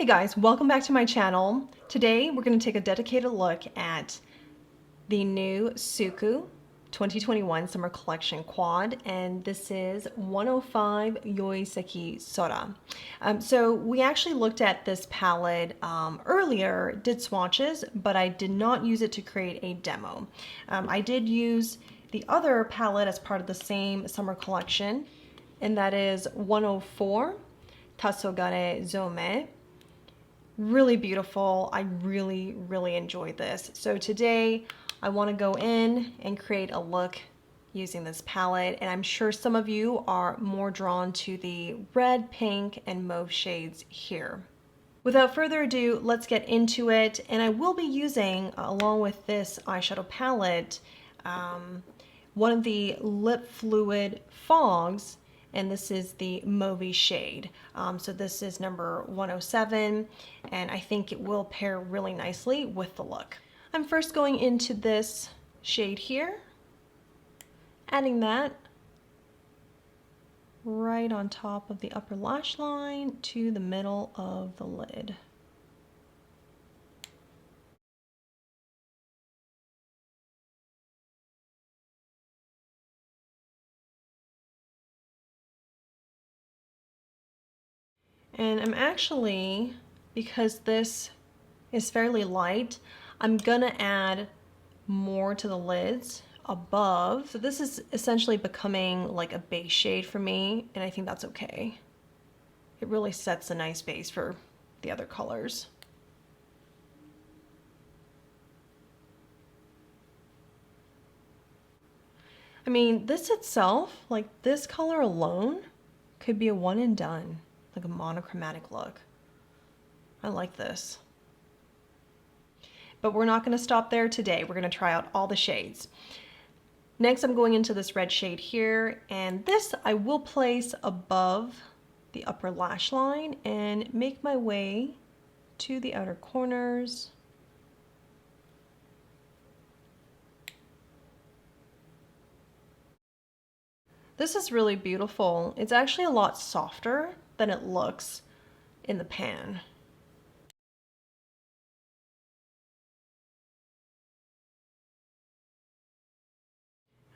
Hey guys, welcome back to my channel. Today we're going to take a dedicated look at the new SUQQU 2021 Summer Collection Quad, and this is 105 Yoisekisora. So we actually looked at this palette earlier, did swatches, but I did not use it to create a demo. I did use the other palette as part of the same summer collection, and that is 104 TASOGAREZOME. Really beautiful. I really enjoyed this. So today I want to go in and create a look using this palette, and I'm sure some of you are more drawn to the red, pink, and mauve shades here. Without further ado, let's get into it, and I will be using, along with this eyeshadow palette, one of the lip fluid fogs, and this is the mauve shade. So this is number 107, and I think it will pair really nicely with the look. I'm first going into this shade here, adding that right on top of the upper lash line to the middle of the lid. And I'm actually, because this is fairly light, I'm gonna add more to the lids above. So this is essentially becoming like a base shade for me, and I think that's okay. It really sets a nice base for the other colors. I mean, this itself, like this color alone, could be a one and done, like a monochromatic look. I like this. But we're not going to stop there today. We're going to try out all the shades. Next, I'm going into this red shade here, and this I will place above the upper lash line and make my way to the outer corners. This is really beautiful. It's actually a lot softer than it looks in the pan.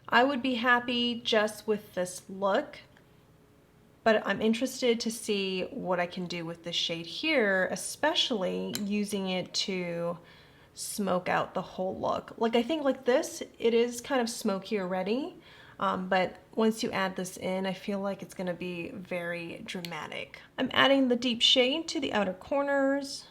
I would be happy just with this look, but I'm interested to see what I can do with this shade here, especially using it to smoke out the whole look. Like I think like this, it is kind of smoky already, but once you add this in, I feel like it's gonna be very dramatic. I'm adding the deep shade to the outer corners.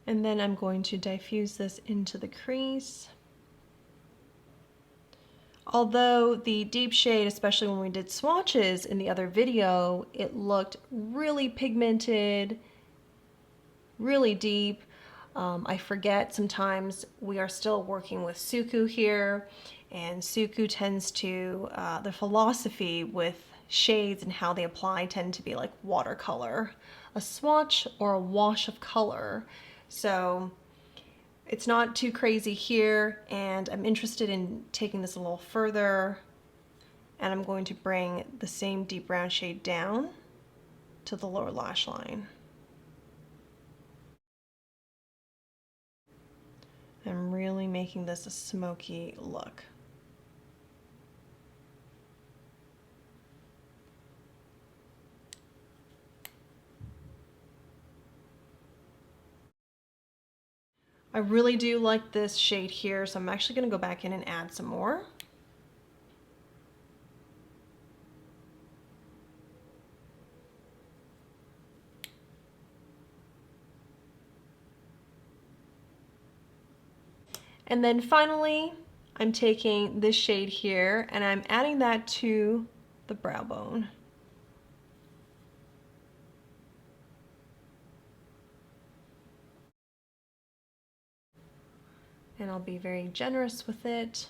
And then I'm going to diffuse this into the crease. Although the deep shade, especially when we did swatches in the other video, it looked really pigmented, really deep. I forget sometimes we are still working with SUQQU here, and SUQQU tends to, the philosophy with shades and how they apply tend to be like watercolor, a swatch or a wash of color. So it's not too crazy here, and I'm interested in taking this a little further, and I'm going to bring the same deep brown shade down to the lower lash line. I'm really making this a smoky look. I really do like this shade here, so I'm actually going to go back in and add some more. And then finally, I'm taking this shade here and I'm adding that to the brow bone. And I'll be very generous with it.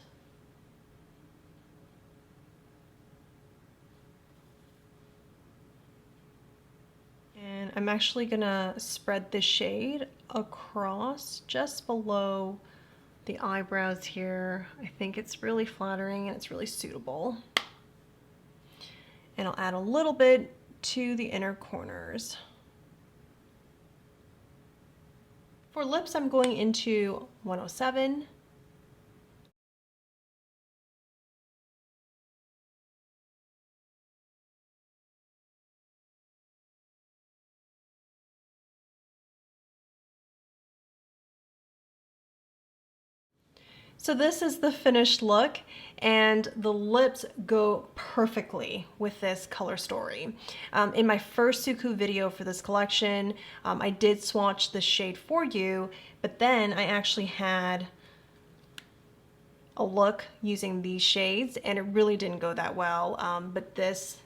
And I'm actually gonna spread the shade across just below the eyebrows here. I think it's really flattering and it's really suitable. And I'll add a little bit to the inner corners. For lips, I'm going into 107. So this is the finished look, and the lips go perfectly with this color story. In my first SUQQU video for this collection, I did swatch the shade for you, but then I actually had a look using these shades, and it really didn't go that well, but this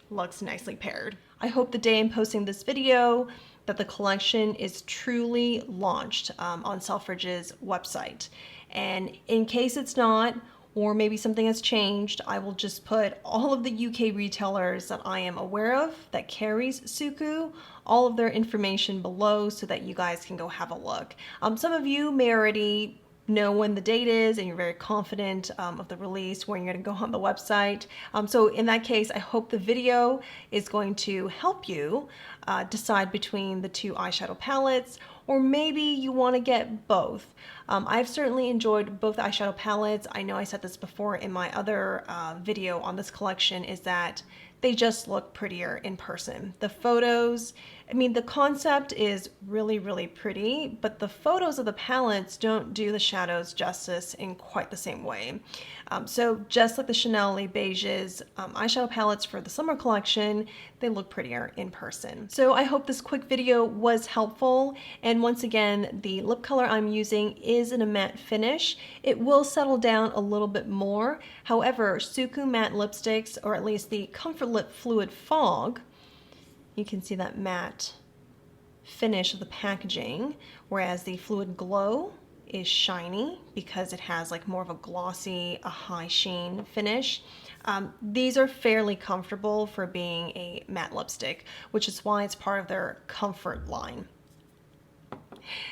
looks nicely paired. I hope the day I'm posting this video that the collection is truly launched on Selfridge's website. And in case it's not, or maybe something has changed, I will just put all of the UK retailers that I am aware of that carries SUQQU, all of their information below so that you guys can go have a look. Some of you may already know when the date is and you're very confident of the release when you're going to go on the website. So in that case, I hope the video is going to help you decide between the two eyeshadow palettes, or maybe you want to get both. I've certainly enjoyed both eyeshadow palettes. I know I said this before in my other video on this collection, is that they just look prettier in person. The photos, I mean, the concept is really, really pretty, but the photos of the palettes don't do the shadows justice in quite the same way. So just like the Chanel Les Beiges eyeshadow palettes for the summer collection, they look prettier in person. So I hope this quick video was helpful. And once again, the lip color I'm using is in a matte finish. It will settle down a little bit more. However, SUQQU matte lipsticks, or at least the Comfort Lip Fluid Fog, you can see that matte finish of the packaging, whereas the Fluid Glow is shiny because it has like more of a glossy, a high sheen finish. These are fairly comfortable for being a matte lipstick, which is why it's part of their comfort line.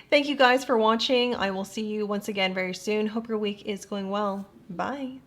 Thank you guys for watching. I will see you once again very soon. Hope your week is going well. Bye.